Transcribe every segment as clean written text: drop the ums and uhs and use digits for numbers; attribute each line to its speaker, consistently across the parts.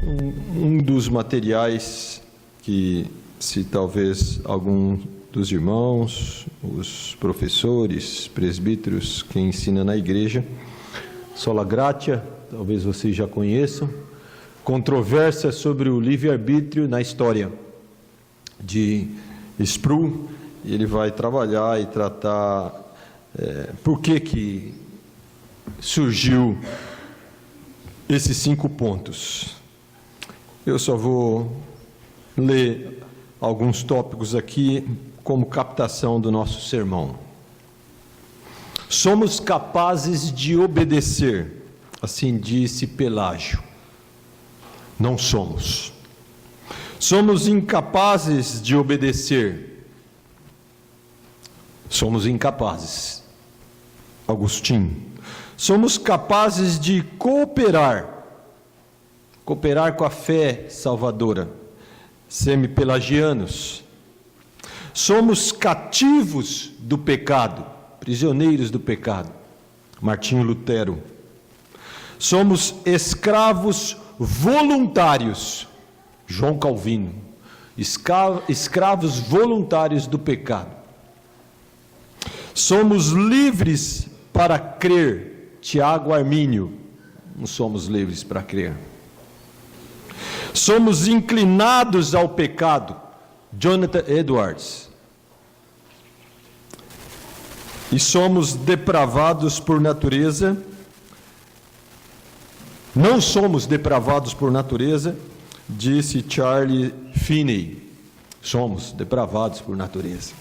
Speaker 1: um dos materiais que, se talvez algum dos irmãos, os professores, presbíteros que ensinam na igreja, Sola Gratia, talvez vocês já conheçam, controvérsia sobre o livre-arbítrio na história, de Sproul. Ele vai trabalhar e tratar por que surgiu esses 5 pontos. Eu só vou ler alguns tópicos aqui como captação do nosso sermão. Somos capazes de obedecer, assim disse Pelágio. Não somos. Somos incapazes de obedecer. Somos incapazes. Agostinho. Somos capazes de cooperar com a fé salvadora, semi-pelagianos. Somos cativos do pecado, prisioneiros do pecado, Martinho Lutero. Somos escravos voluntários, João Calvino. Escravos voluntários do pecado. Somos livres para crer, Tiago Armínio. Não somos livres para crer. Somos inclinados ao pecado, Jonathan Edwards. E somos depravados por natureza. Não somos depravados por natureza, disse Charles Finney. Somos depravados por natureza.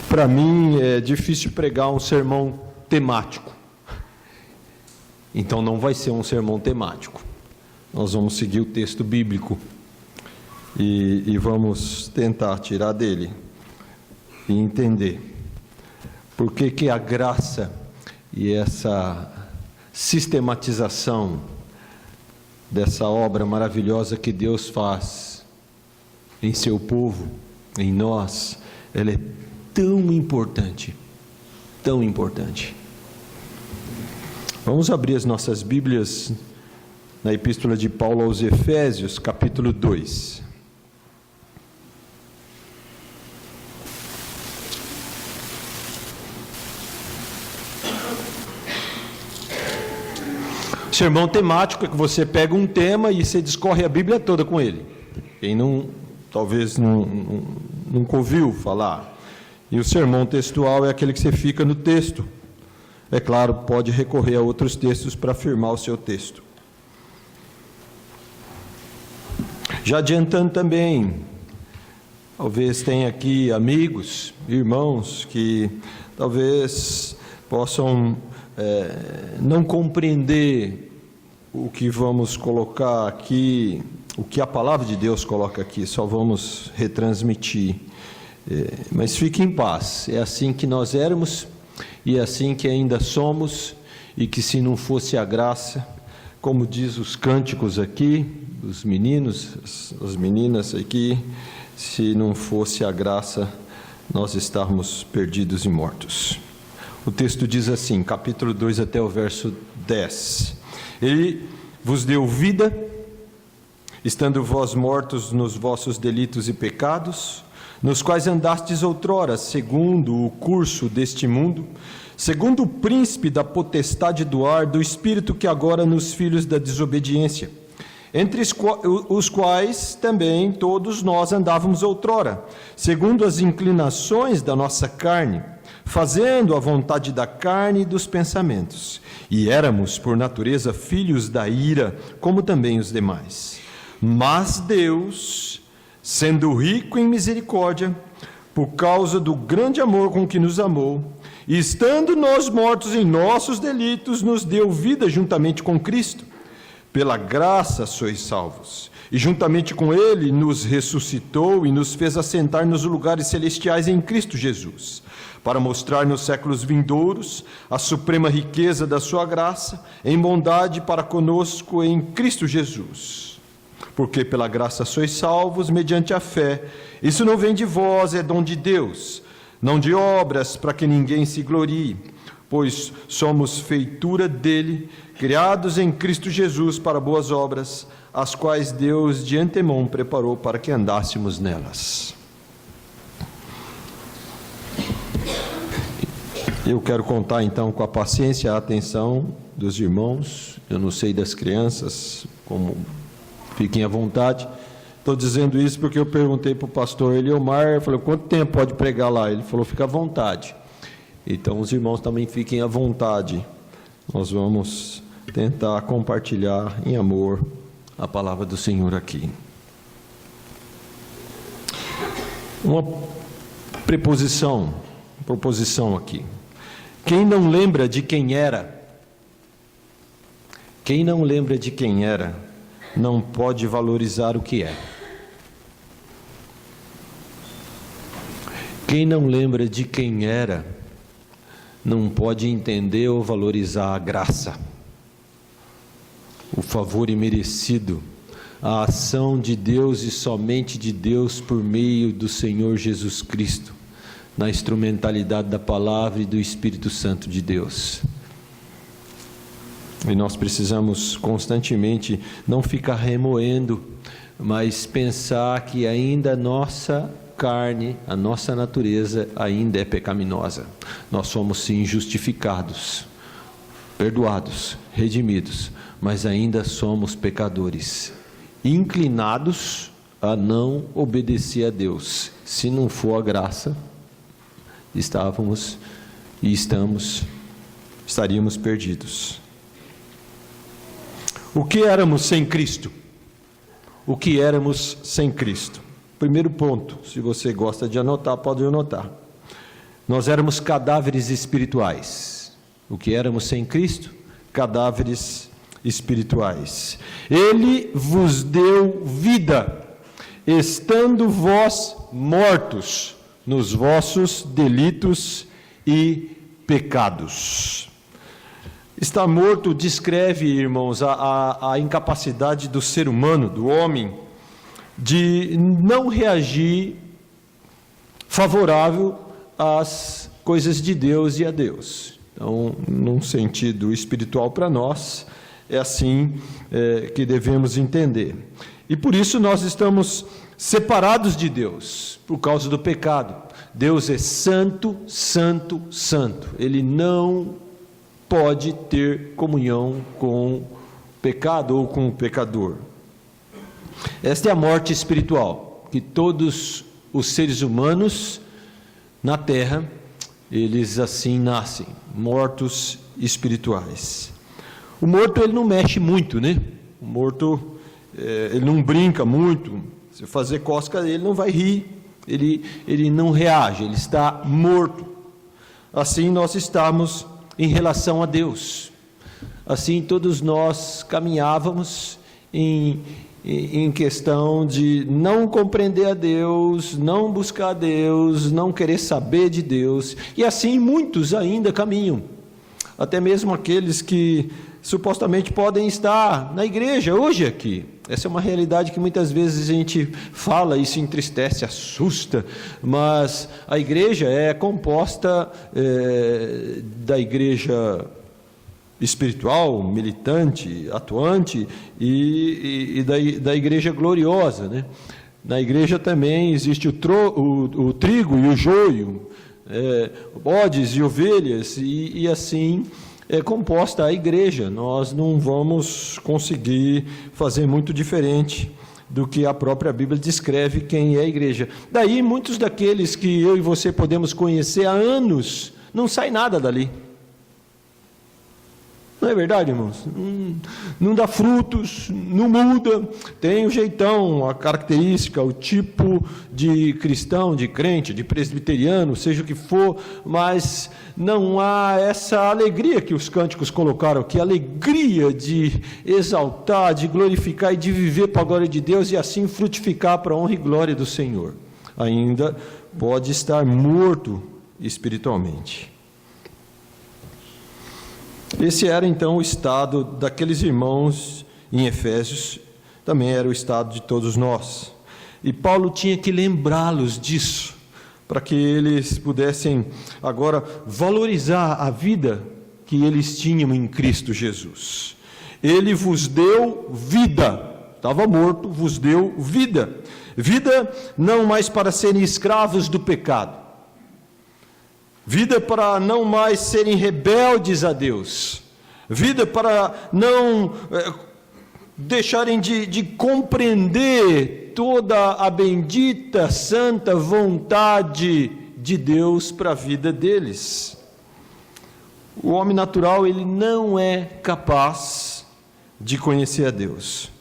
Speaker 1: Para mim é difícil pregar um sermão temático. Então não vai ser um sermão temático. Nós vamos seguir o texto bíblico e vamos tentar tirar dele e entender por que a graça e essa sistematização dessa obra maravilhosa que Deus faz em seu povo, em nós, ela é tão importante, tão importante. Vamos abrir as nossas Bíblias na Epístola de Paulo aos Efésios, capítulo 2. Sermão temático é que você pega um tema e você discorre a Bíblia toda com ele. Quem talvez nunca ouviu falar. E o sermão textual é aquele que você fica no texto. É claro, pode recorrer a outros textos para afirmar o seu texto. Já adiantando também, talvez tenha aqui amigos, irmãos, que talvez possam não compreender o que vamos colocar aqui, o que a palavra de Deus coloca aqui, só vamos retransmitir. Mas fique em paz, é assim que nós éramos, e é assim que ainda somos, e que se não fosse a graça, como diz os cânticos aqui, dos meninos, as meninas aqui, se não fosse a graça, nós estávamos perdidos e mortos. O texto diz assim, capítulo 2 até o verso 10. Ele vos deu vida, estando vós mortos nos vossos delitos e pecados, nos quais andastes outrora, segundo o curso deste mundo, segundo o príncipe da potestade do ar, do espírito que agora nos filhos da desobediência, entre os quais também todos nós andávamos outrora, segundo as inclinações da nossa carne, fazendo a vontade da carne e dos pensamentos, e éramos, por natureza, filhos da ira, como também os demais. Mas Deus, sendo rico em misericórdia, por causa do grande amor com que nos amou, e estando nós mortos em nossos delitos, nos deu vida juntamente com Cristo. Pela graça sois salvos, e juntamente com Ele nos ressuscitou e nos fez assentar nos lugares celestiais em Cristo Jesus, para mostrar nos séculos vindouros a suprema riqueza da sua graça, em bondade para conosco em Cristo Jesus. Porque pela graça sois salvos mediante a fé. Isso não vem de vós, é dom de Deus, não de obras, para que ninguém se glorie, pois somos feitura dele, criados em Cristo Jesus para boas obras, as quais Deus de antemão preparou para que andássemos nelas. Eu quero contar então com a paciência e a atenção dos irmãos. Eu não sei das crianças, como fiquem à vontade. Estou dizendo isso porque eu perguntei para o pastor Eliomar, eu falei, quanto tempo pode pregar lá? Ele falou, fica à vontade. Então os irmãos também fiquem à vontade. Nós vamos tentar compartilhar em amor a palavra do Senhor aqui. Uma proposição aqui. Quem não lembra de quem era, não pode valorizar o que é. Quem não lembra de quem era, não pode entender ou valorizar a graça, o favor imerecido, a ação de Deus e somente de Deus por meio do Senhor Jesus Cristo, na instrumentalidade da palavra e do Espírito Santo de Deus. E nós precisamos constantemente não ficar remoendo, mas pensar que ainda a nossa carne, a nossa natureza ainda é pecaminosa. Nós somos sim justificados, perdoados, redimidos, mas ainda somos pecadores, inclinados a não obedecer a Deus. Se não for a graça, estaríamos perdidos. O que éramos sem Cristo? O que éramos sem Cristo? Primeiro ponto, se você gosta de anotar, pode anotar. Nós éramos cadáveres espirituais. O que éramos sem Cristo? Cadáveres espirituais. Ele vos deu vida, estando vós mortos nos vossos delitos e pecados. Estar morto descreve, irmãos, a incapacidade do ser humano, do homem, de não reagir favorável às coisas de Deus e a Deus. Então, num sentido espiritual para nós, é assim que devemos entender. E por isso nós estamos separados de Deus, por causa do pecado. Deus é santo, santo, santo. Ele não pode ter comunhão com o pecado ou com o pecador. Esta é a morte espiritual, que todos os seres humanos na terra, eles assim nascem, mortos espirituais. O morto, ele não mexe muito, né? O morto, ele não brinca muito. Se fazer cócega, ele não vai rir, ele não reage, ele está morto. Assim nós estamos em relação a Deus. Assim todos nós caminhávamos em questão de não compreender a Deus, não buscar a Deus, não querer saber de Deus, e assim muitos ainda caminham, até mesmo aqueles que supostamente podem estar na igreja hoje aqui. Essa é uma realidade que muitas vezes a gente fala, isso entristece, assusta, mas a igreja é composta da igreja espiritual, militante, atuante, e da igreja gloriosa, né? Na igreja também existe o trigo e o joio, bodes e ovelhas, e assim é composta a igreja. Nós não vamos conseguir fazer muito diferente do que a própria Bíblia descreve quem é a igreja. Daí muitos daqueles que eu e você podemos conhecer há anos, não sai nada dali. Não é verdade, irmãos? Não dá frutos, não muda, tem o jeitão, a característica, o tipo de cristão, de crente, de presbiteriano, seja o que for, mas não há essa alegria que os cânticos colocaram aqui, alegria de exaltar, de glorificar e de viver para a glória de Deus e assim frutificar para a honra e glória do Senhor. Ainda pode estar morto espiritualmente. Esse era então o estado daqueles irmãos em Efésios, também era o estado de todos nós. E Paulo tinha que lembrá-los disso, para que eles pudessem agora valorizar a vida que eles tinham em Cristo Jesus. Ele vos deu vida, estava morto, vos deu vida. Vida não mais para serem escravos do pecado. Vida para não mais serem rebeldes a Deus. Vida para não deixarem de compreender toda a bendita, santa vontade de Deus para a vida deles. O homem natural, ele não é capaz de conhecer a Deus,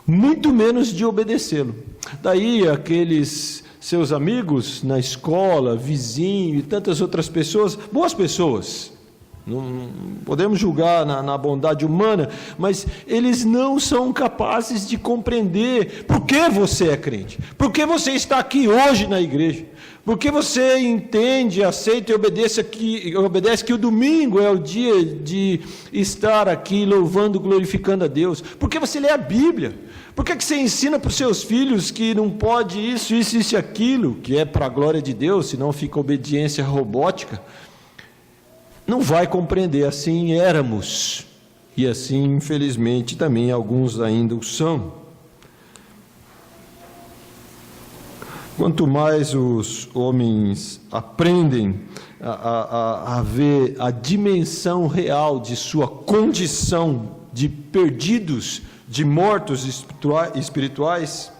Speaker 1: muito menos de obedecê-lo. Daí aqueles seus amigos na escola, vizinho e tantas outras pessoas, boas pessoas, não podemos julgar na bondade humana, mas eles não são capazes de compreender por que você é crente, por que você está aqui hoje na igreja, por que você entende, aceita e obedece que o domingo é o dia de estar aqui louvando, glorificando a Deus, por que você lê a Bíblia, por que você ensina para os seus filhos que não pode isso e aquilo, que é para a glória de Deus, senão fica obediência robótica. Não vai compreender. Assim éramos, e assim infelizmente também alguns ainda o são. Quanto mais os homens aprendem a ver a dimensão real de sua condição de perdidos, de mortos espirituais,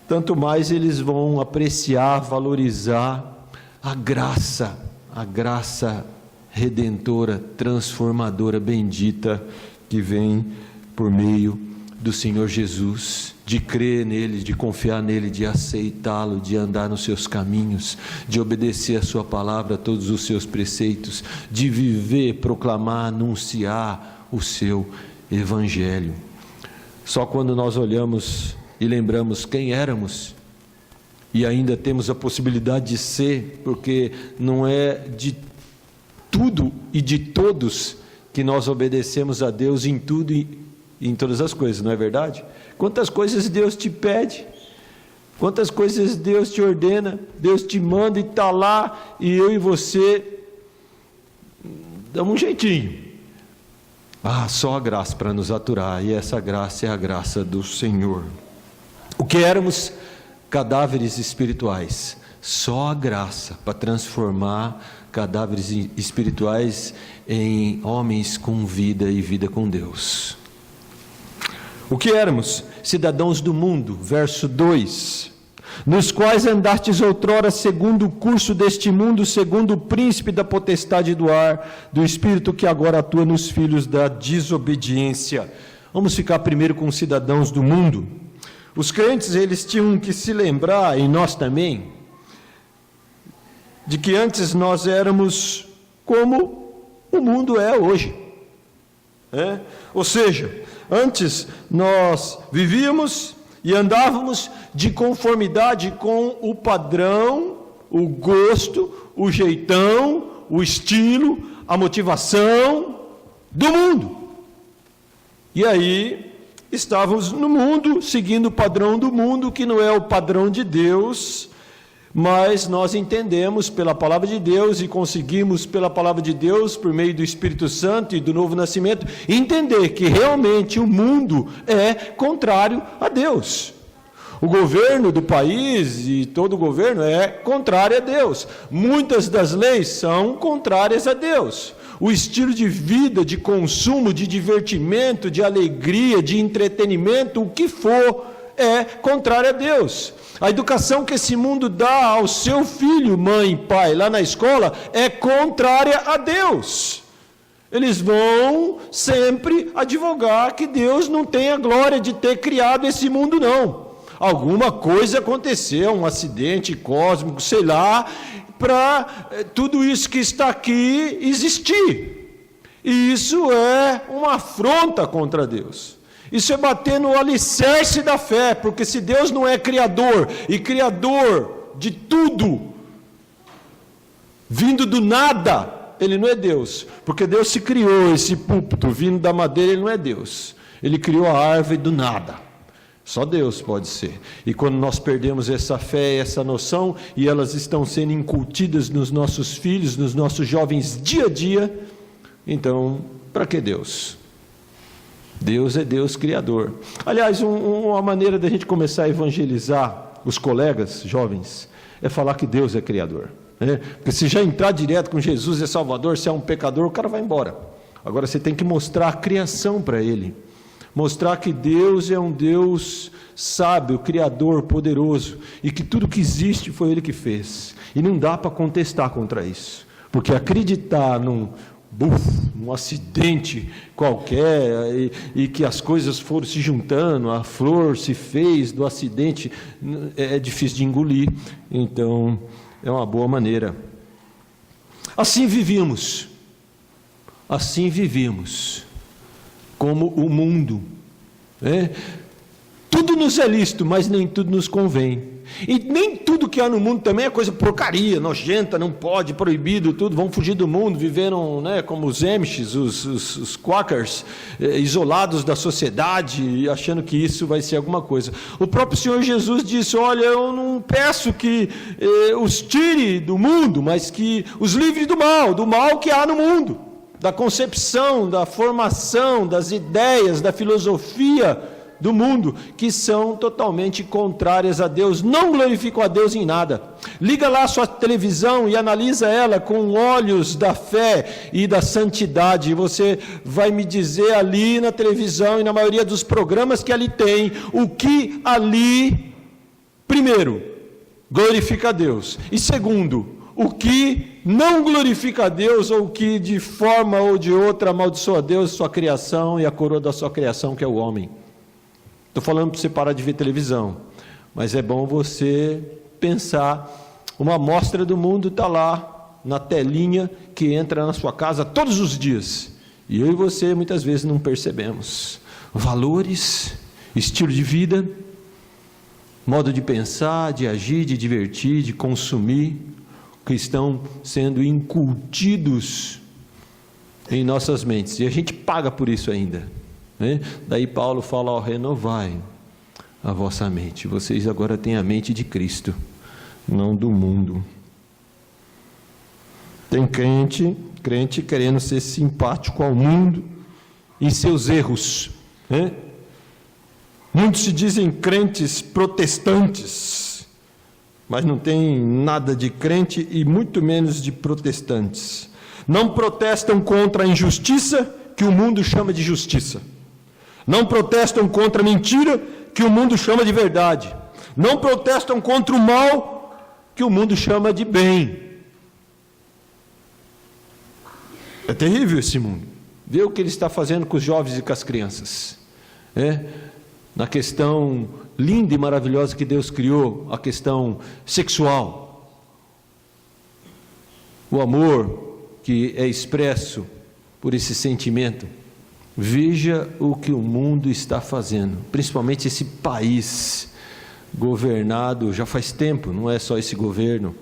Speaker 1: tanto mais eles vão apreciar, valorizar a graça redentora, transformadora, bendita, que vem por meio do Senhor Jesus, de crer nele, de confiar nele, de aceitá-lo, de andar nos seus caminhos, de obedecer a sua palavra, a todos os seus preceitos, de viver, proclamar, anunciar o seu evangelho. Só quando nós olhamos e lembramos quem éramos, e ainda temos a possibilidade de ser, porque não é de tudo e de todos que nós obedecemos a Deus em tudo e em todas as coisas, não é verdade? Quantas coisas Deus te pede, quantas coisas Deus te ordena, Deus te manda e está lá, e eu e você damos um jeitinho. Só a graça para nos aturar, e essa graça é a graça do Senhor. O que éramos? Cadáveres espirituais. Só a graça para transformar cadáveres espirituais em homens com vida e vida com Deus. O que éramos? Cidadãos do mundo, verso 2, nos quais andastes outrora segundo o curso deste mundo, segundo o príncipe da potestade do ar, do espírito que agora atua nos filhos da desobediência. Vamos ficar primeiro com os cidadãos do mundo. Os crentes, eles tinham que se lembrar, e nós também, de que antes nós éramos como o mundo é hoje. Ou seja, antes nós vivíamos e andávamos de conformidade com o padrão, o gosto, o jeitão, o estilo, a motivação do mundo. E aí estávamos no mundo, seguindo o padrão do mundo, que não é o padrão de Deus, mas nós entendemos pela palavra de Deus e conseguimos pela palavra de Deus, por meio do Espírito Santo e do novo nascimento, entender que realmente o mundo é contrário a Deus. O governo do país e todo o governo é contrário a Deus. Muitas das leis são contrárias a Deus. O estilo de vida, de consumo, de divertimento, de alegria, de entretenimento, o que for, é contrário a Deus. A educação que esse mundo dá ao seu filho, mãe e pai, lá na escola, é contrária a Deus. Eles vão sempre advogar que Deus não tem a glória de ter criado esse mundo, não. Alguma coisa aconteceu, um acidente cósmico, sei lá, para tudo isso que está aqui existir. E isso é uma afronta contra Deus. Isso é bater no alicerce da fé, porque se Deus não é criador, e criador de tudo, vindo do nada, Ele não é Deus, porque Deus se criou esse púlpito, vindo da madeira, Ele não é Deus, Ele criou a árvore do nada, Só Deus pode ser. E quando nós perdemos essa fé, essa noção, e elas estão sendo incutidas nos nossos filhos, nos nossos jovens dia a dia, então, para que Deus? Deus é Deus Criador. Aliás, uma maneira da gente começar a evangelizar os colegas jovens é falar que Deus é Criador. Né? Porque se já entrar direto com Jesus é Salvador, se é um pecador, o cara vai embora. Agora você tem que mostrar a criação para ele. Mostrar que Deus é um Deus sábio, criador, poderoso, e que tudo que existe foi Ele que fez. E não dá para contestar contra isso, porque acreditar num acidente qualquer, e que as coisas foram se juntando, a flor se fez do acidente, é difícil de engolir. Então, é uma boa maneira. Assim vivíamos, como o mundo, né? Tudo nos é lícito, mas nem tudo nos convém, e nem tudo que há no mundo também é coisa porcaria, nojenta, não pode, proibido, tudo, vão fugir do mundo, viveram, né, como os Amish, os Quakers, isolados da sociedade, achando que isso vai ser alguma coisa. O próprio Senhor Jesus disse: olha, eu não peço que os tire do mundo, mas que os livre do mal que há no mundo, da concepção, da formação, das ideias, da filosofia do mundo, que são totalmente contrárias a Deus, não glorificam a Deus em nada. Liga lá a sua televisão e analisa ela com olhos da fé e da santidade, e você vai me dizer ali na televisão e na maioria dos programas que ali tem, o que ali, primeiro, glorifica a Deus, e segundo, o que não glorifica a Deus, ou que de forma ou de outra amaldiçoa a Deus, sua criação e a coroa da sua criação, que é o homem. Estou falando para você parar de ver televisão, mas é bom você pensar, uma amostra do mundo está lá, na telinha que entra na sua casa todos os dias, e eu e você muitas vezes não percebemos. Valores, estilo de vida, modo de pensar, de agir, de divertir, de consumir, que estão sendo incutidos em nossas mentes, e a gente paga por isso ainda, né? Daí Paulo fala: renovai a vossa mente, vocês agora têm a mente de Cristo, não do mundo. Tem crente querendo ser simpático ao mundo em seus erros, né? Muitos se dizem crentes protestantes, mas não tem nada de crente e muito menos de protestantes. Não protestam contra a injustiça, que o mundo chama de justiça. Não protestam contra a mentira, que o mundo chama de verdade. Não protestam contra o mal, que o mundo chama de bem. É terrível esse mundo. Vê o que ele está fazendo com os jovens e com as crianças. Na questão linda e maravilhosa que Deus criou, a questão sexual. O amor que é expresso por esse sentimento. Veja o que o mundo está fazendo, principalmente esse país governado já faz tempo, não é só esse governo,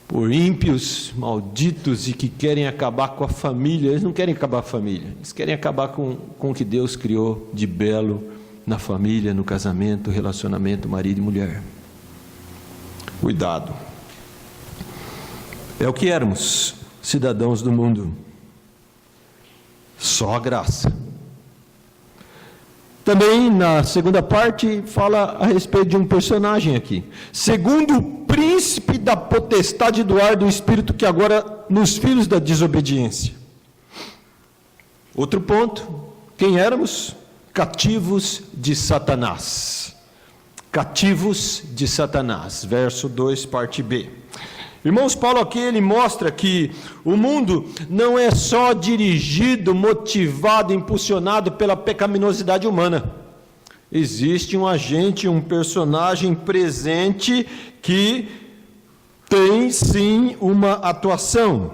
Speaker 1: por ímpios, malditos e que querem acabar com a família. Eles não querem acabar com a família, eles querem acabar com o que Deus criou de belo na família, no casamento, relacionamento marido e mulher. Cuidado. É o que éramos, cidadãos do mundo. Só a graça. Também na segunda parte fala a respeito de um personagem aqui. Segundo o príncipe da potestade do ar do espírito que agora nos filhos da desobediência. Outro ponto, quem éramos? Cativos de Satanás. Cativos de Satanás. Verso 2, parte B. Irmãos, Paulo aqui ele mostra que o mundo não é só dirigido, motivado, impulsionado pela pecaminosidade humana. Existe um agente, um personagem presente que tem sim uma atuação.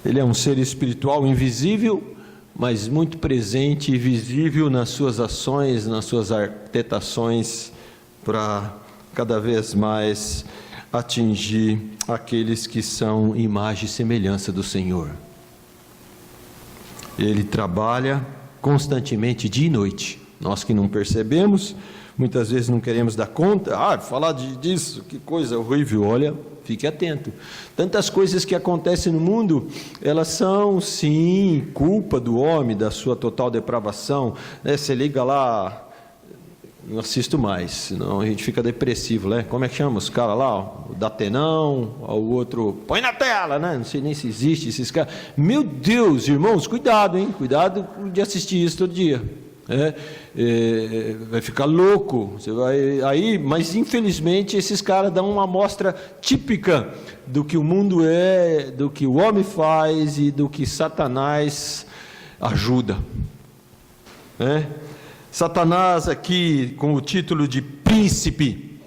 Speaker 1: Ele é um ser espiritual invisível, mas muito presente e visível nas suas ações, nas suas arquitetações, para cada vez mais atingir aqueles que são imagem e semelhança do Senhor. Ele trabalha constantemente, dia e noite. Nós que não percebemos, muitas vezes não queremos dar conta. Falar disso, que coisa horrível. Olha, fique atento. Tantas coisas que acontecem no mundo, elas são, sim, culpa do homem, da sua total depravação. Você liga lá, não assisto mais, senão a gente fica depressivo, né? Como é que chama os caras lá? O Datenão, o outro, põe na tela, né? Não sei nem se existe esses caras. Meu Deus, irmãos, cuidado, hein? Cuidado de assistir isso todo dia. Vai ficar louco, você vai aí, mas infelizmente esses caras dão uma amostra típica do que o mundo é, do que o homem faz e do que Satanás ajuda. Satanás aqui com o título de príncipe.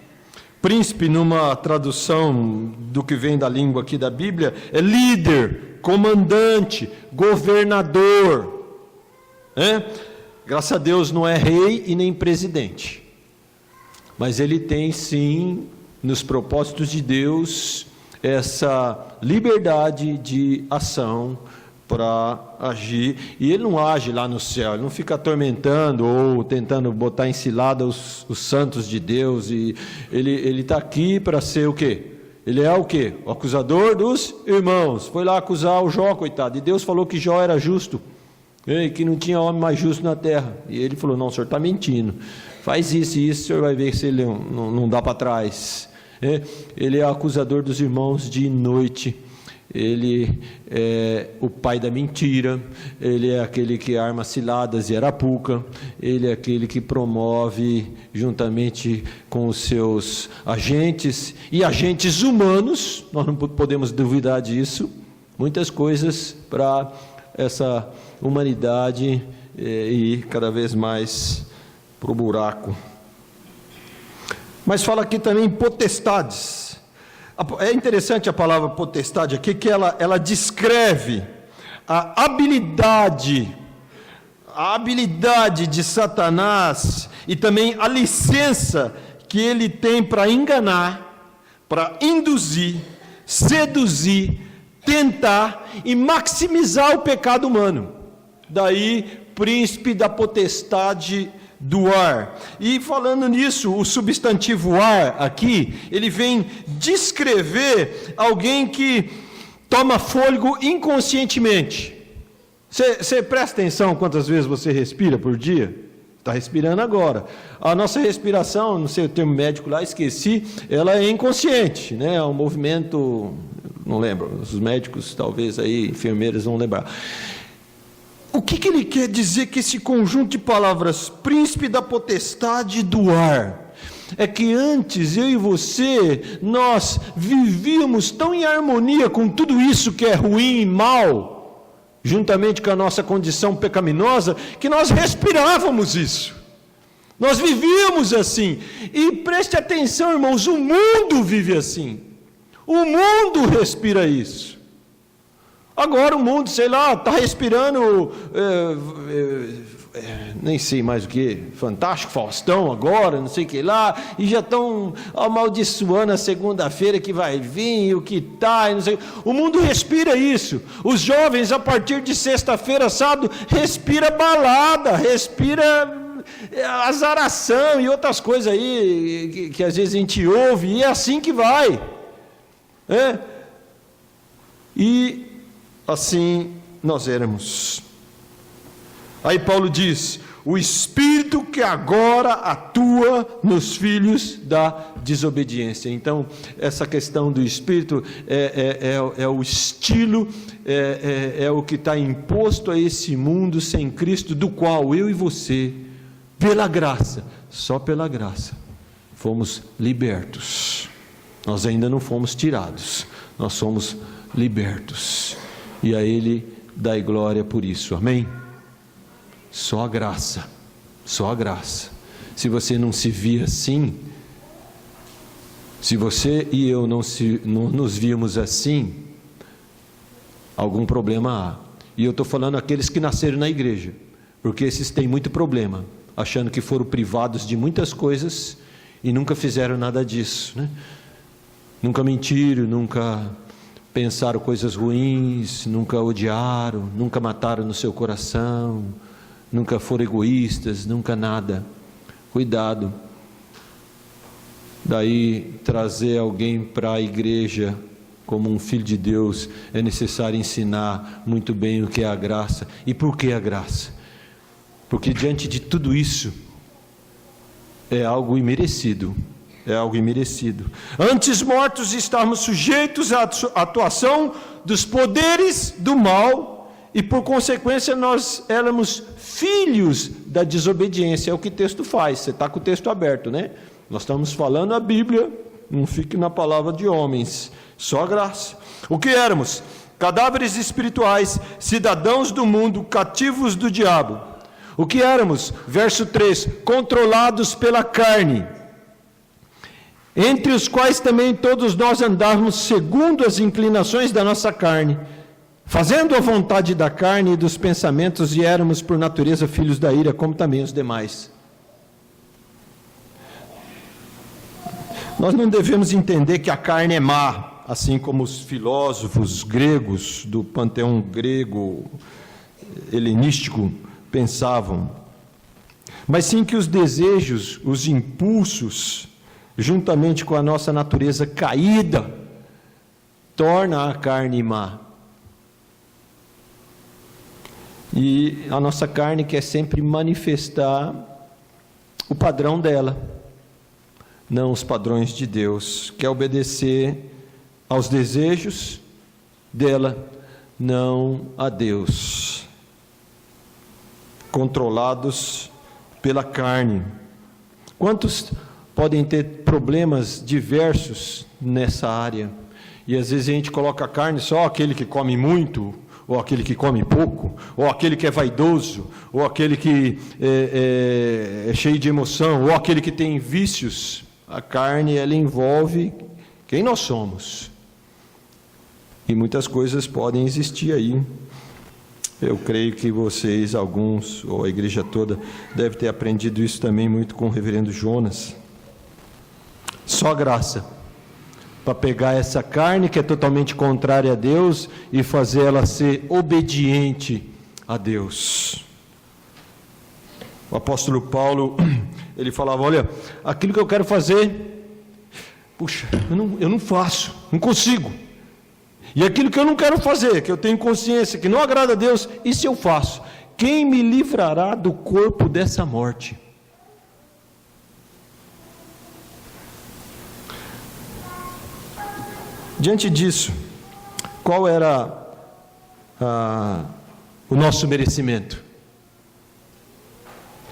Speaker 1: Príncipe, numa tradução do que vem da língua aqui da Bíblia, é líder, comandante, governador. Graças a Deus não é rei e nem presidente, mas ele tem sim, nos propósitos de Deus, essa liberdade de ação para agir, e ele não age lá no céu, ele não fica atormentando ou tentando botar em cilada os santos de Deus, e ele está aqui para ser o quê? Ele é o quê? O acusador dos irmãos. Foi lá acusar o Jó, coitado, e Deus falou que Jó era justo, e que não tinha homem mais justo na terra, e ele falou, não, o senhor está mentindo, faz isso e isso, o senhor vai ver se ele não dá para trás. Ele é acusador dos irmãos de noite, ele é o pai da mentira, ele é aquele que arma ciladas e arapuca, ele é aquele que promove, juntamente com os seus agentes e agentes humanos, nós não podemos duvidar disso, muitas coisas para essa humanidade ir cada vez mais para o buraco. Mas fala aqui também potestades. É interessante a palavra potestade aqui, que ela descreve a habilidade de Satanás e também a licença que ele tem para enganar, para induzir, seduzir, tentar e maximizar o pecado humano. Daí, príncipe da potestade do ar. E falando nisso, o substantivo ar aqui, ele vem descrever alguém que toma fôlego inconscientemente. Você presta atenção quantas vezes você respira por dia? Está respirando agora. A nossa respiração, não sei o termo médico lá, esqueci, ela é inconsciente, né? É um movimento, não lembro, os médicos talvez aí, enfermeiras vão lembrar. O que ele quer dizer que esse conjunto de palavras, príncipe da potestade do ar, é que antes eu e você, nós vivíamos tão em harmonia com tudo isso que é ruim e mal, juntamente com a nossa condição pecaminosa, que nós respirávamos isso, nós vivíamos assim, e preste atenção, irmãos, o mundo vive assim, o mundo respira isso. Agora o mundo, sei lá, está respirando, nem sei mais o que, Fantástico, Faustão agora, não sei o que lá, e já estão amaldiçoando a segunda-feira que vai vir, o que está, não sei. O mundo respira isso. Os jovens, a partir de sexta-feira, sábado, respira balada, respira azaração e outras coisas aí, que às vezes a gente ouve, e é assim que vai. E assim nós éramos. Aí Paulo diz, o Espírito que agora atua nos filhos da desobediência. Então, essa questão do Espírito é o estilo, é o que está imposto a esse mundo sem Cristo, do qual eu e você, pela graça, só pela graça, fomos libertos. Nós ainda não fomos tirados, nós somos libertos. E a Ele dai glória por isso, amém? Só a graça, só a graça. Se você não se via assim, se você e eu não nos víamos assim, algum problema há. E eu estou falando aqueles que nasceram na igreja, porque esses têm muito problema, achando que foram privados de muitas coisas e nunca fizeram nada disso, né? Nunca mentiram, nunca pensaram coisas ruins, nunca odiaram, nunca mataram no seu coração, nunca foram egoístas, nunca nada. Cuidado. Daí, trazer alguém para a igreja como um filho de Deus, é necessário ensinar muito bem o que é a graça. E por que a graça? Porque diante de tudo isso, é algo imerecido. É algo imerecido. Antes mortos, estarmos sujeitos à atuação dos poderes do mal, e por consequência nós éramos filhos da desobediência. É o que o texto faz. Você está com o texto aberto, né? Nós estamos falando a Bíblia, não fique na palavra de homens, só a graça. O que éramos? Cadáveres espirituais, cidadãos do mundo, cativos do diabo. O que éramos? Verso 3, controlados pela carne, entre os quais também todos nós andávamos segundo as inclinações da nossa carne, fazendo a vontade da carne e dos pensamentos, e éramos por natureza filhos da ira, como também os demais. Nós não devemos entender que a carne é má, assim como os filósofos gregos do panteão grego helenístico pensavam, mas sim que os desejos, os impulsos, juntamente com a nossa natureza caída, torna a carne má. E a nossa carne quer sempre manifestar o padrão dela, não os padrões de Deus. Quer obedecer aos desejos dela, não a Deus. Controlados pela carne. Quantos podem ter problemas diversos nessa área? E às vezes a gente coloca a carne só aquele que come muito, ou aquele que come pouco, ou aquele que é vaidoso, ou aquele que é cheio de emoção, ou aquele que tem vícios. A carne, ela envolve quem nós somos. E muitas coisas podem existir aí. Eu creio que vocês, alguns, ou a igreja toda, deve ter aprendido isso também muito com o reverendo Jonas. Só graça, para pegar essa carne que é totalmente contrária a Deus e fazer ela ser obediente a Deus. O apóstolo Paulo, ele falava, olha, aquilo que eu quero fazer, puxa, eu não faço, não consigo. E aquilo que eu não quero fazer, que eu tenho consciência, que não agrada a Deus, isso eu faço. Quem me livrará do corpo dessa morte? Diante disso, qual era o nosso merecimento?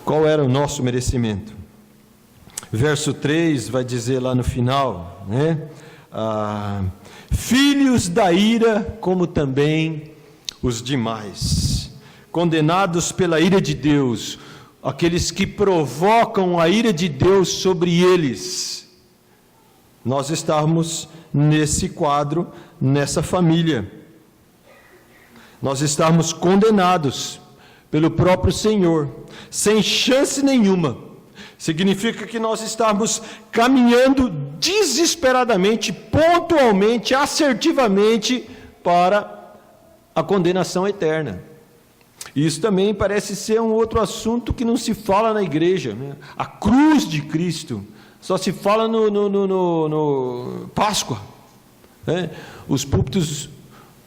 Speaker 1: Qual era o nosso merecimento? Verso 3 vai dizer lá no final, né? Filhos da ira, como também os demais, condenados pela ira de Deus, aqueles que provocam a ira de Deus sobre eles. Nós estamos nesse quadro, nessa família. Nós estamos condenados pelo próprio Senhor, sem chance nenhuma. Significa que nós estamos caminhando desesperadamente, pontualmente, assertivamente para a condenação eterna. Isso também parece ser um outro assunto que não se fala na igreja, né? A cruz de Cristo só se fala no Páscoa, né? Os púlpitos,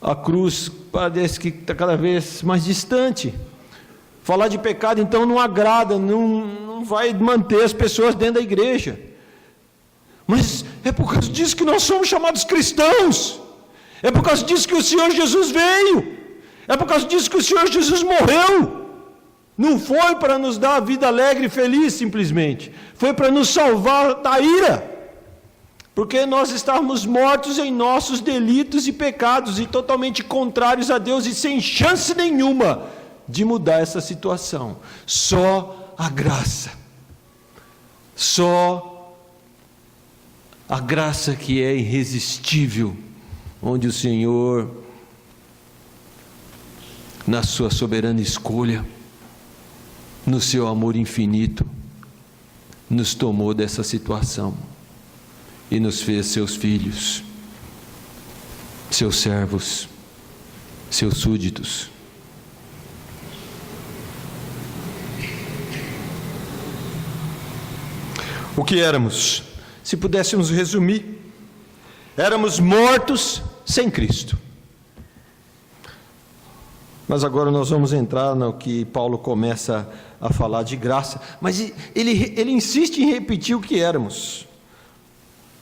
Speaker 1: a cruz parece que está cada vez mais distante. Falar de pecado então não agrada, não vai manter as pessoas dentro da igreja. Mas é por causa disso que nós somos chamados cristãos. É por causa disso que o Senhor Jesus veio. É por causa disso que o Senhor Jesus morreu. Não foi para nos dar a vida alegre e feliz simplesmente. Foi para nos salvar da ira. Porque nós estávamos mortos em nossos delitos e pecados e totalmente contrários a Deus e sem chance nenhuma de mudar essa situação. Só a graça. Só a graça que é irresistível, onde o Senhor, na sua soberana escolha, no seu amor infinito, nos tomou dessa situação e nos fez seus filhos, seus servos, seus súditos. O que éramos? Se pudéssemos resumir, éramos mortos sem Cristo. Mas agora nós vamos entrar no que Paulo começa a falar de graça. Mas ele insiste em repetir o que éramos.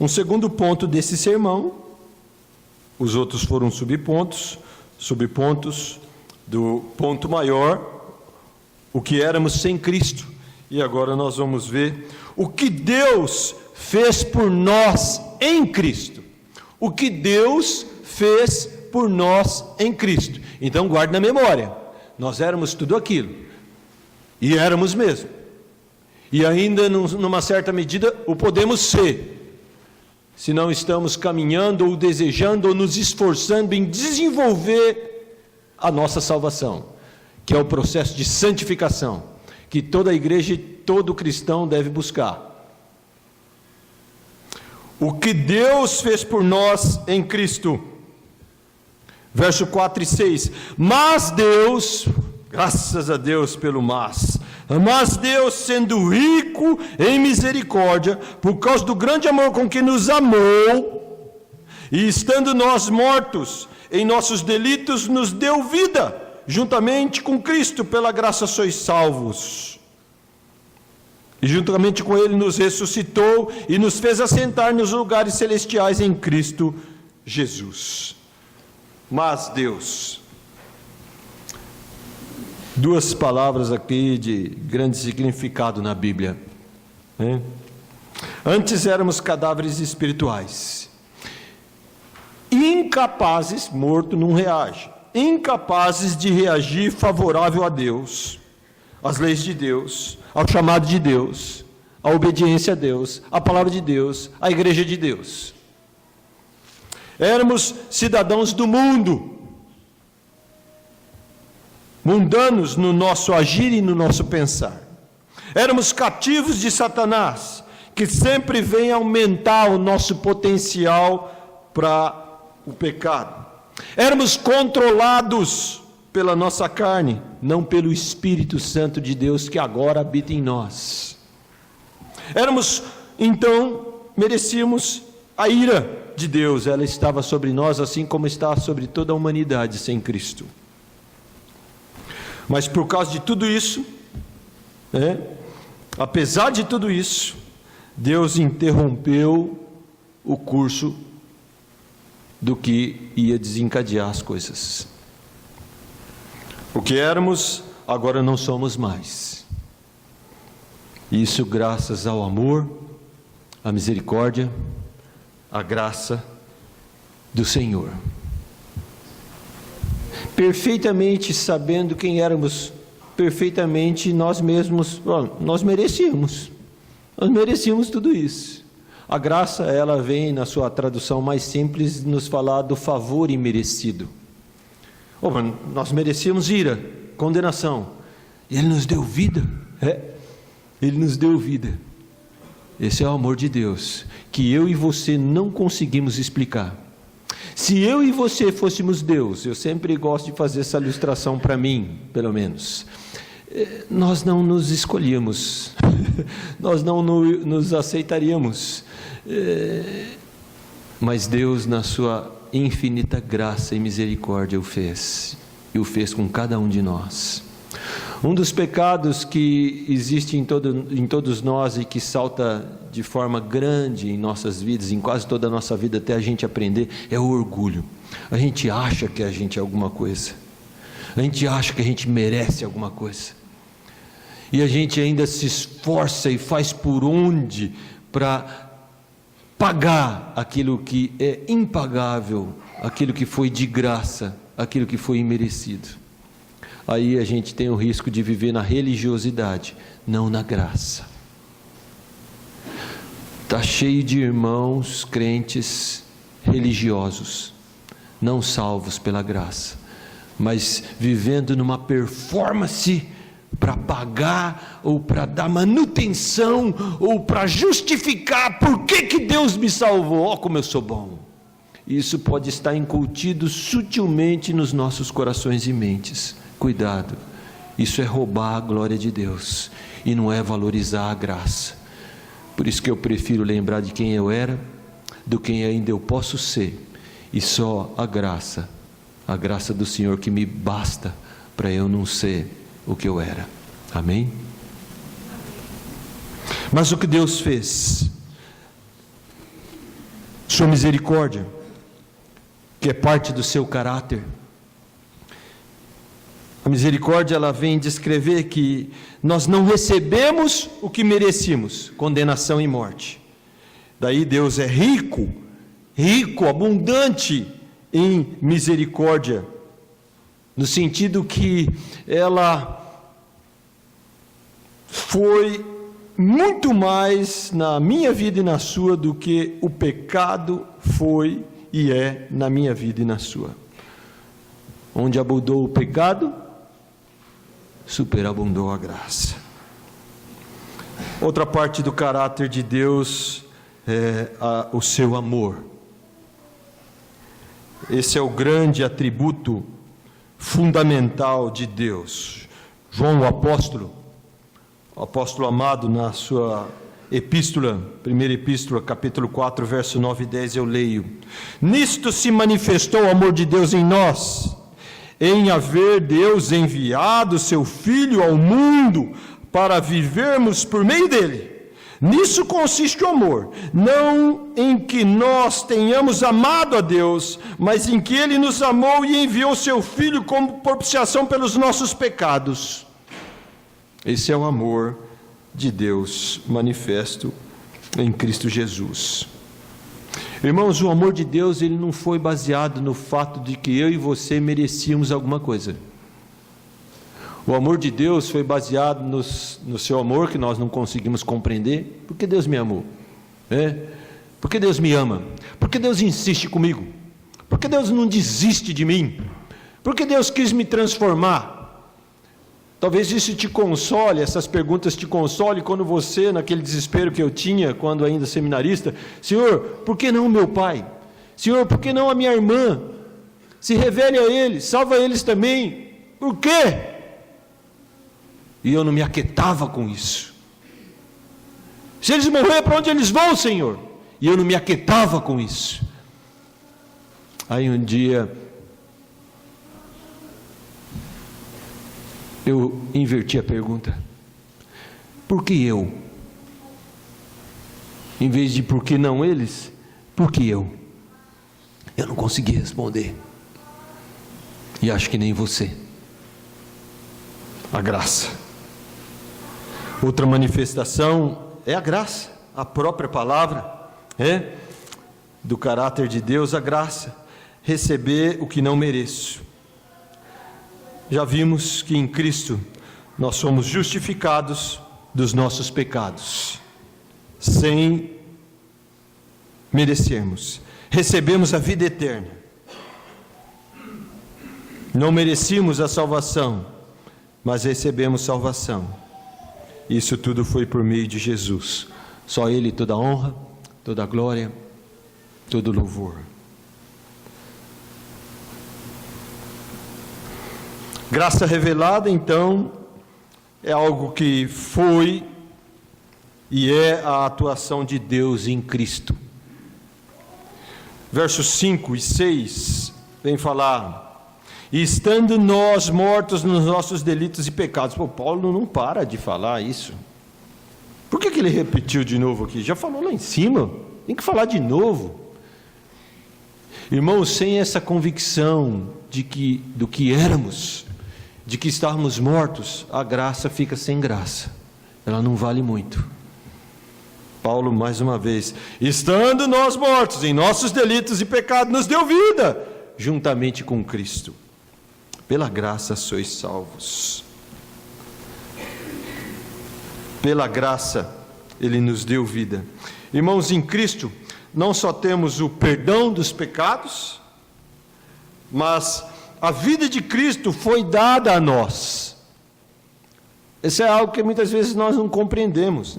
Speaker 1: Um segundo ponto desse sermão, os outros foram subpontos do ponto maior, o que éramos sem Cristo. E agora nós vamos ver o que Deus fez por nós em Cristo. O que Deus fez por nós em Cristo. Então guarde na memória, nós éramos tudo aquilo, e éramos mesmo, e ainda numa certa medida o podemos ser, se não estamos caminhando ou desejando ou nos esforçando em desenvolver a nossa salvação, que é o processo de santificação, que toda a igreja e todo cristão deve buscar. O que Deus fez por nós em Cristo. Verso 4 e 6, mas Deus, graças a Deus pelo mas Deus, sendo rico em misericórdia, por causa do grande amor com que nos amou, e estando nós mortos em nossos delitos, nos deu vida, juntamente com Cristo, pela graça sois salvos. E juntamente com Ele nos ressuscitou, e nos fez assentar nos lugares celestiais em Cristo Jesus. Mas Deus, duas palavras aqui de grande significado na Bíblia, né? Antes éramos cadáveres espirituais, incapazes, morto não reage, incapazes de reagir favorável a Deus, às leis de Deus, ao chamado de Deus, à obediência a Deus, à palavra de Deus, à igreja de Deus. Éramos cidadãos do mundo, mundanos no nosso agir e no nosso pensar. Éramos cativos de Satanás, que sempre vem aumentar o nosso potencial para o pecado. Éramos controlados pela nossa carne, não pelo Espírito Santo de Deus que agora habita em nós. Merecíamos a ira de Deus, ela estava sobre nós, assim como está sobre toda a humanidade sem Cristo. Mas por causa de tudo isso, apesar de tudo isso, Deus interrompeu o curso do que ia desencadear as coisas. O que éramos, agora não somos mais. Isso graças ao amor, à misericórdia, a graça do Senhor. Perfeitamente sabendo quem éramos, perfeitamente nós mesmos, nós merecíamos tudo isso. A graça, ela vem na sua tradução mais simples nos falar do favor imerecido. Nós merecíamos ira, condenação, e Ele nos deu vida. Ele nos deu vida. Esse é o amor de Deus, que eu e você não conseguimos explicar. Se eu e você fôssemos Deus, eu sempre gosto de fazer essa ilustração para mim, pelo menos, nós não nos escolhíamos, nós não nos aceitaríamos, mas Deus, na sua infinita graça e misericórdia, o fez com cada um de nós. Um dos pecados que existe em todos nós e que salta de forma grande em nossas vidas, em quase toda a nossa vida, até a gente aprender, é o orgulho. A gente acha que a gente é alguma coisa, a gente acha que a gente merece alguma coisa, e a gente ainda se esforça e faz por onde para pagar aquilo que é impagável, aquilo que foi de graça, aquilo que foi imerecido. Aí a gente tem o risco de viver na religiosidade, não na graça. Está cheio de irmãos crentes religiosos, não salvos pela graça, mas vivendo numa performance para pagar, ou para dar manutenção, ou para justificar por que Deus me salvou. Como eu sou bom. Isso pode estar incutido sutilmente nos nossos corações e mentes. Cuidado, isso é roubar a glória de Deus, e não é valorizar a graça.
Speaker 2: Por isso que eu prefiro lembrar de quem eu era, do que ainda eu posso ser, e só a graça do Senhor que me basta para eu não ser o que eu era. Amém? Mas o que Deus fez, sua misericórdia, que é parte do seu caráter, a misericórdia, ela vem descrever que nós não recebemos o que merecíamos, condenação e morte. Daí Deus é rico, abundante em misericórdia, no sentido que ela foi muito mais na minha vida e na sua do que o pecado foi e é na minha vida e na sua. Onde abundou o pecado, superabundou a graça. Outra parte do caráter de Deus é o seu amor. Esse é o grande atributo fundamental de Deus. João, o apóstolo amado, na sua epístola, primeira epístola, capítulo 4, verso 9 e 10, eu leio: nisto se manifestou o amor de Deus em nós, em haver Deus enviado seu Filho ao mundo para vivermos por meio dele. Nisso consiste o amor, não em que nós tenhamos amado a Deus, mas em que Ele nos amou e enviou seu Filho como propiciação pelos nossos pecados. Esse é o amor de Deus manifesto em Cristo Jesus. Irmãos, o amor de Deus, ele não foi baseado no fato de que eu e você merecíamos alguma coisa. O amor de Deus foi baseado no seu amor, que nós não conseguimos compreender. Porque Deus me amou? Porque Deus me ama? Porque Deus insiste comigo? Porque Deus não desiste de mim? Porque Deus quis me transformar? Talvez isso te console, essas perguntas te console quando você, naquele desespero que eu tinha, quando ainda seminarista: Senhor, por que não meu pai? Senhor, por que não a minha irmã? Se revele a eles, salva eles também. Por quê? E eu não me aquietava com isso. Se eles morrerem, para onde eles vão, Senhor? E eu não me aquietava com isso. Aí um dia eu inverti a pergunta: por que eu? Em vez de por que não eles, por que eu? Eu não consegui responder. E acho que nem você. A graça. Outra manifestação é a graça, a própria palavra, do caráter de Deus, a graça. Receber o que não mereço. Já vimos que em Cristo nós somos justificados dos nossos pecados, sem merecermos. Recebemos a vida eterna. Não merecíamos a salvação, mas recebemos salvação. Isso tudo foi por meio de Jesus. Só Ele toda a honra, toda a glória, todo o louvor. Graça revelada, então, é algo que foi e é a atuação de Deus em Cristo. Versos 5 e 6 vem falar: e estando nós mortos nos nossos delitos e pecados. Paulo não para de falar isso. Por que ele repetiu de novo aqui? Já falou lá em cima, tem que falar de novo. Irmãos, sem essa convicção do que éramos, de que estávamos mortos, a graça fica sem graça, ela não vale muito. Paulo, mais uma vez: estando nós mortos em nossos delitos e pecados, nos deu vida, juntamente com Cristo. Pela graça sois salvos. Pela graça Ele nos deu vida. Irmãos, em Cristo não só temos o perdão dos pecados, mas a vida de Cristo foi dada a nós. Isso é algo que muitas vezes nós não compreendemos.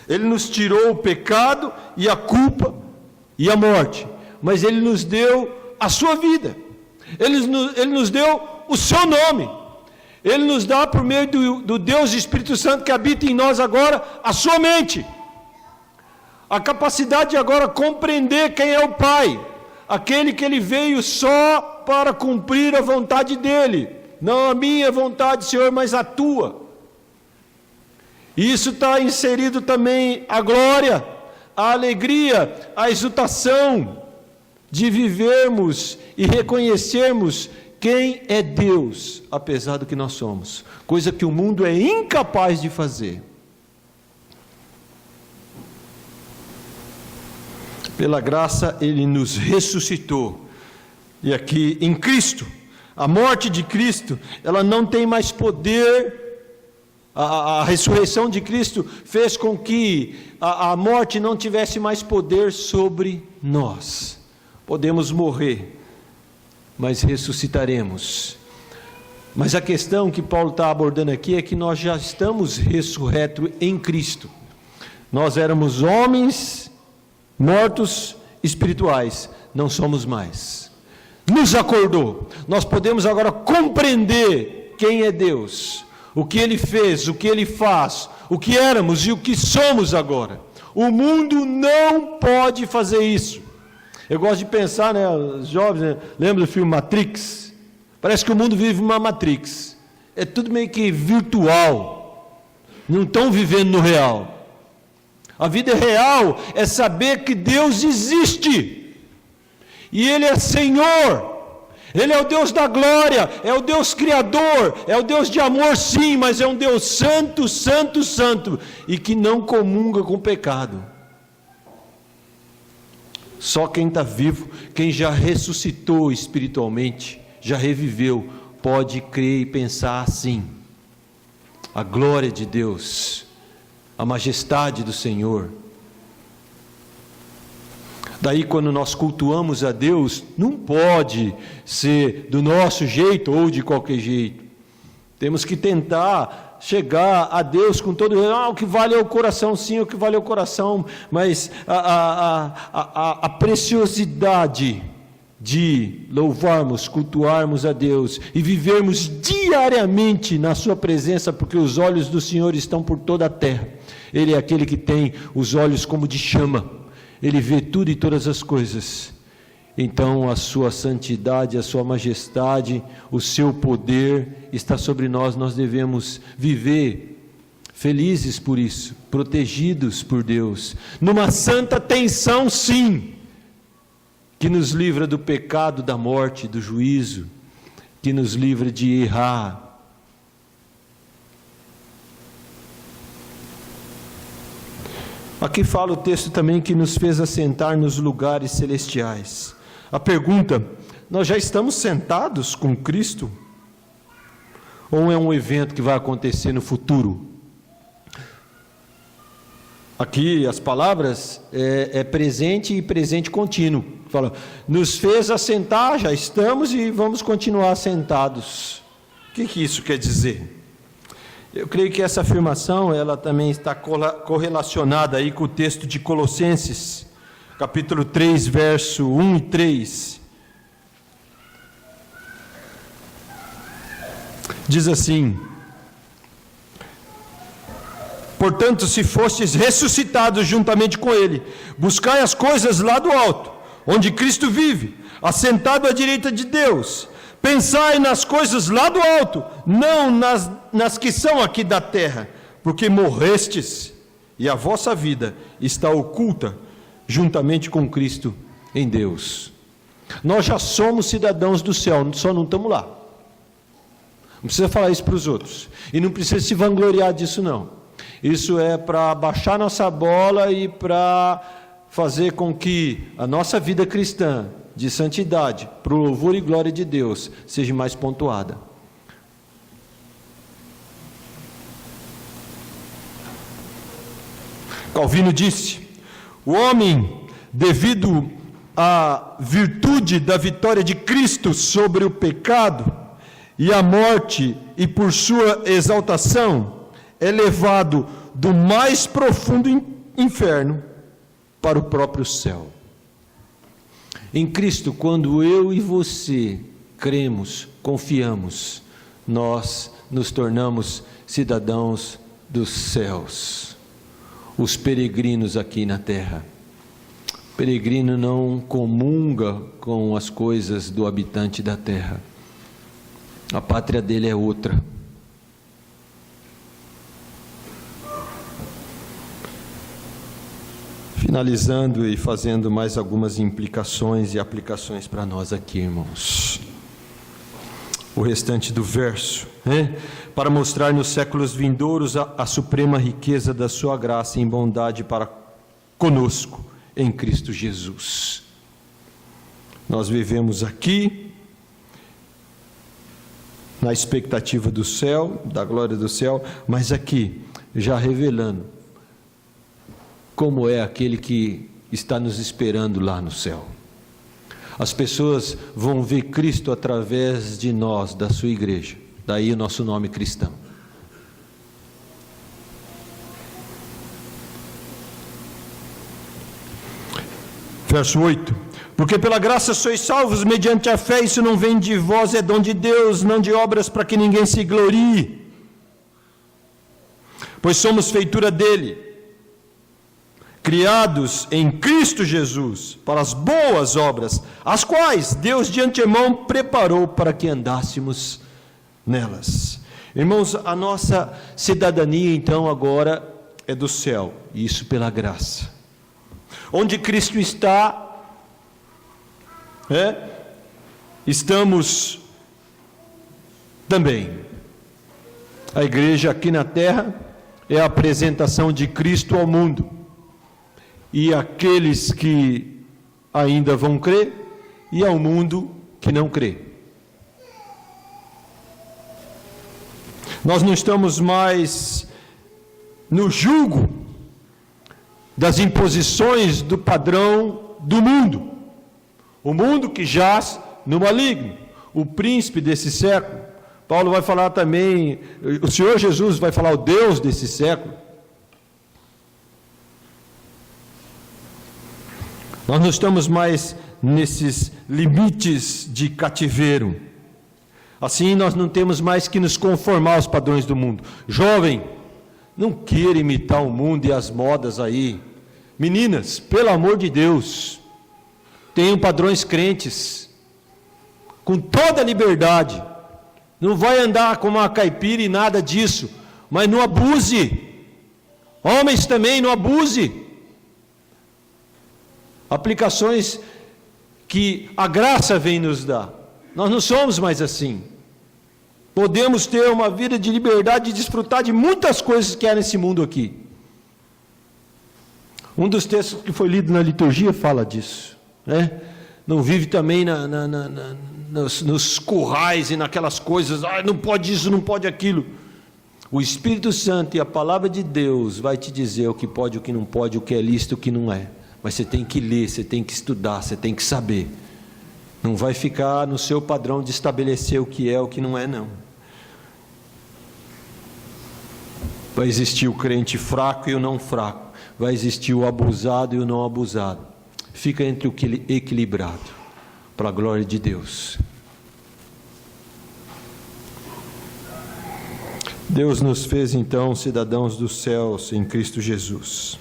Speaker 2: Ele nos tirou o pecado e a culpa e a morte, mas Ele nos deu a sua vida. Ele nos deu o seu nome. Ele nos dá, por meio do Deus Espírito Santo que habita em nós agora, a sua mente.
Speaker 1: a capacidade de agora compreender quem é o Pai, aquele que Ele veio só para cumprir a vontade dEle, não a minha vontade, Senhor, mas a Tua. Isso está inserido também a glória, a alegria, a exultação de vivermos e reconhecermos quem é Deus, apesar do que nós somos, coisa que o mundo é incapaz de fazer. Pela graça Ele nos ressuscitou, e aqui em Cristo, a morte de Cristo, ela não tem mais poder. A ressurreição de Cristo fez com que a morte não tivesse mais poder sobre nós. Podemos morrer, mas ressuscitaremos. Mas a questão que Paulo está abordando aqui é que nós já estamos ressurretos em Cristo. Nós éramos homens mortos espirituais, não somos mais. Nos acordou. Nós podemos agora compreender quem é Deus, o que Ele fez, o que Ele faz, o que éramos e o que somos agora. O mundo não pode fazer isso. Eu gosto de pensar, né, os jovens, né, lembra do filme Matrix? Parece que o mundo vive uma Matrix. É tudo meio que virtual. Não estão vivendo no real. A vida real é saber que Deus existe. E Ele é Senhor. Ele é o Deus da glória, é o Deus criador, é o Deus de amor sim, mas é um Deus santo, santo, santo, e que não comunga com o pecado. Só quem está vivo, quem já ressuscitou espiritualmente, já reviveu, pode crer e pensar assim. A glória de Deus, a majestade do Senhor. Daí quando nós cultuamos a Deus, não pode ser do nosso jeito ou de qualquer jeito. Temos que tentar chegar a Deus com todo... o que vale é o coração, sim, o que vale é o coração. Mas a preciosidade de louvarmos, cultuarmos a Deus e vivermos diariamente na sua presença, porque os olhos do Senhor estão por toda a terra. Ele é aquele que tem os olhos como de chama. Ele vê tudo e todas as coisas. Então a sua santidade, a sua majestade, o seu poder está sobre nós. Nós devemos viver felizes por isso, protegidos por Deus, numa santa tensão sim, que nos livra do pecado, da morte, do juízo, que nos livra de errar. Aqui fala o texto também que nos fez assentar nos lugares celestiais. A pergunta, nós já estamos sentados com Cristo? Ou é um evento que vai acontecer no futuro? Aqui as palavras é presente e presente contínuo. Fala, nos fez assentar, já estamos e vamos continuar sentados. O que isso quer dizer? Eu creio que essa afirmação, ela também está correlacionada aí com o texto de Colossenses, capítulo 3, verso 1 e 3. Diz assim: portanto, se fostes ressuscitados juntamente com Ele, buscai as coisas lá do alto, onde Cristo vive, assentado à direita de Deus. Pensai nas coisas lá do alto, não nas que são aqui da terra, porque morrestes, e a vossa vida está oculta, juntamente com Cristo em Deus. Nós já somos cidadãos do céu, só não estamos lá. Não precisa falar isso para os outros, e não precisa se vangloriar disso não. Isso é para baixar nossa bola e para fazer com que a nossa vida cristã, de santidade, para o louvor e glória de Deus, seja mais pontuada. Calvino disse: o homem, devido à virtude da vitória de Cristo sobre o pecado e a morte, e por sua exaltação, é levado do mais profundo inferno para o próprio céu. Em Cristo, quando eu e você cremos, confiamos, nós nos tornamos cidadãos dos céus. os peregrinos aqui na terra. O peregrino não comunga com as coisas do habitante da terra. A pátria dele é outra. Finalizando e fazendo mais algumas implicações e aplicações para nós aqui, irmãos. O restante do verso, né? Para mostrar nos séculos vindouros a suprema riqueza da sua graça em bondade para conosco em Cristo Jesus. Nós vivemos aqui na expectativa do céu, da glória do céu, mas aqui já revelando como é aquele que está nos esperando lá no céu. As pessoas vão ver Cristo através de nós, da sua igreja. Daí o nosso nome cristão. Verso 8. Porque pela graça sois salvos mediante a fé, isso não vem de vós, é dom de Deus, não de obras para que ninguém se glorie. Pois somos feitura dele, criados em Cristo Jesus, para as boas obras, as quais Deus de antemão preparou para que andássemos nelas. Irmãos, a nossa cidadania então agora é do céu, e isso pela graça. Onde Cristo está, estamos também. A igreja aqui na terra é a apresentação de Cristo ao mundo. E aqueles que ainda vão crer, e ao mundo que não crê. Nós não estamos mais no jugo das imposições do padrão do mundo. O mundo que jaz no maligno, o príncipe desse século. Paulo vai falar também, o Senhor Jesus vai falar o Deus desse século. Nós não estamos mais nesses limites de cativeiro. Assim, nós não temos mais que nos conformar aos padrões do mundo. Jovem, não queira imitar o mundo e as modas aí. Meninas, pelo amor de Deus, tenham padrões crentes, com toda a liberdade. Não vai andar como uma caipira e nada disso, mas não abuse. Homens também, não abuse. Aplicações que a graça vem nos dar. Nós não somos mais assim. Podemos ter uma vida de liberdade e desfrutar de muitas coisas que há nesse mundo aqui. Um dos textos que foi lido na liturgia fala disso, né? Não vive também nos currais e naquelas coisas, não pode isso, não pode aquilo. O Espírito Santo e a palavra de Deus vai te dizer o que pode, o que não pode, o que é lícito, o que não é. Mas você tem que ler, você tem que estudar, você tem que saber. Não vai ficar no seu padrão de estabelecer o que é, o que não é, não. Vai existir o crente fraco e o não fraco. Vai existir o abusado e o não abusado. Fica entre o equilibrado, para a glória de Deus. Deus nos fez então cidadãos dos céus em Cristo Jesus.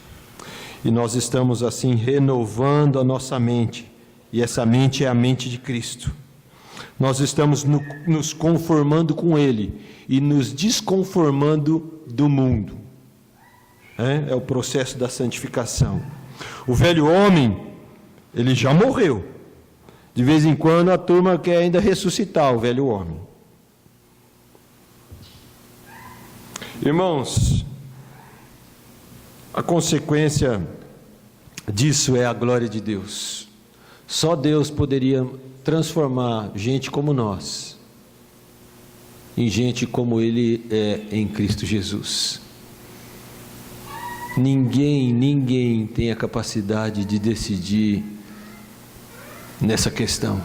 Speaker 1: E nós estamos assim renovando a nossa mente. E essa mente é a mente de Cristo. Nós estamos nos conformando com Ele e nos desconformando do mundo. É o processo da santificação. O velho homem, ele já morreu. De vez em quando a turma quer ainda ressuscitar o velho homem. Irmãos, a consequência disso é a glória de Deus. Só Deus poderia transformar gente como nós em gente como Ele é em Cristo Jesus. Ninguém tem a capacidade de decidir nessa questão.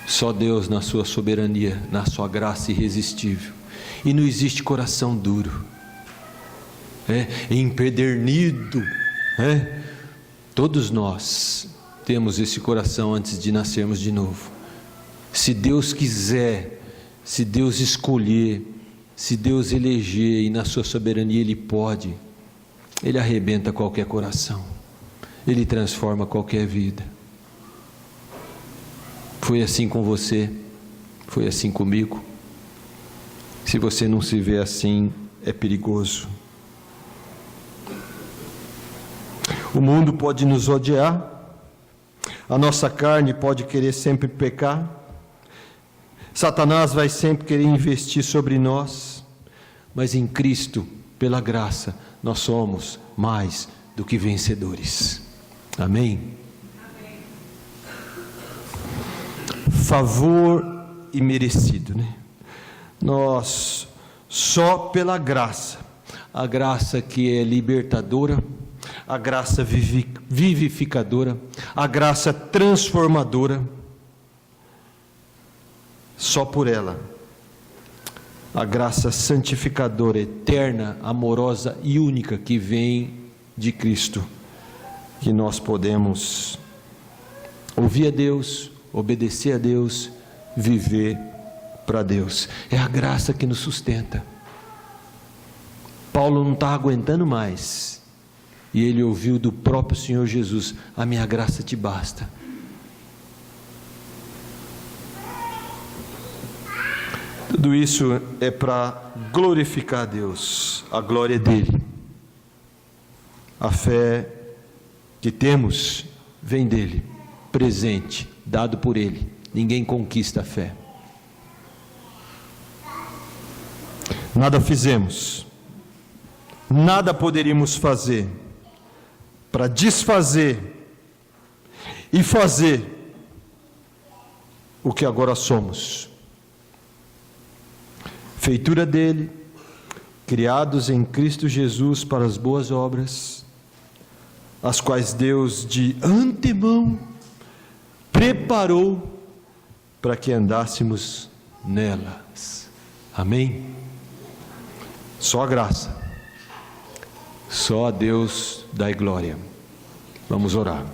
Speaker 1: Só Deus na sua soberania, na sua graça irresistível. E não existe coração duro, empedernido. Todos nós temos esse coração antes de nascermos de novo. Se Deus quiser, se Deus escolher, se Deus eleger, e na sua soberania Ele pode, Ele arrebenta qualquer coração. Ele transforma qualquer vida. Foi assim com você, foi assim comigo. Se você não se vê assim, é perigoso. O mundo pode nos odiar, a nossa carne pode querer sempre pecar, Satanás vai sempre querer investir sobre nós, mas em Cristo, pela graça, nós somos mais do que vencedores. Amém? Favor imerecido, né? Nós, só pela graça, a graça que é libertadora, a graça vivificadora, a graça transformadora, só por ela, a graça santificadora, eterna, amorosa e única que vem de Cristo, que nós podemos ouvir a Deus, obedecer a Deus, viver para Deus. É a graça que nos sustenta. Paulo não está aguentando mais, e ele ouviu do próprio Senhor Jesus: a minha graça te basta. Tudo isso é para glorificar a Deus, a glória dele. A fé que temos vem dele, presente, dado por ele. Ninguém conquista a fé. Nada fizemos, nada poderíamos fazer para desfazer e fazer o que agora somos. Feitura dele, criados em Cristo Jesus para as boas obras, as quais Deus de antemão preparou para que andássemos nelas. Amém? Só a graça, só a Deus dai glória. Vamos orar.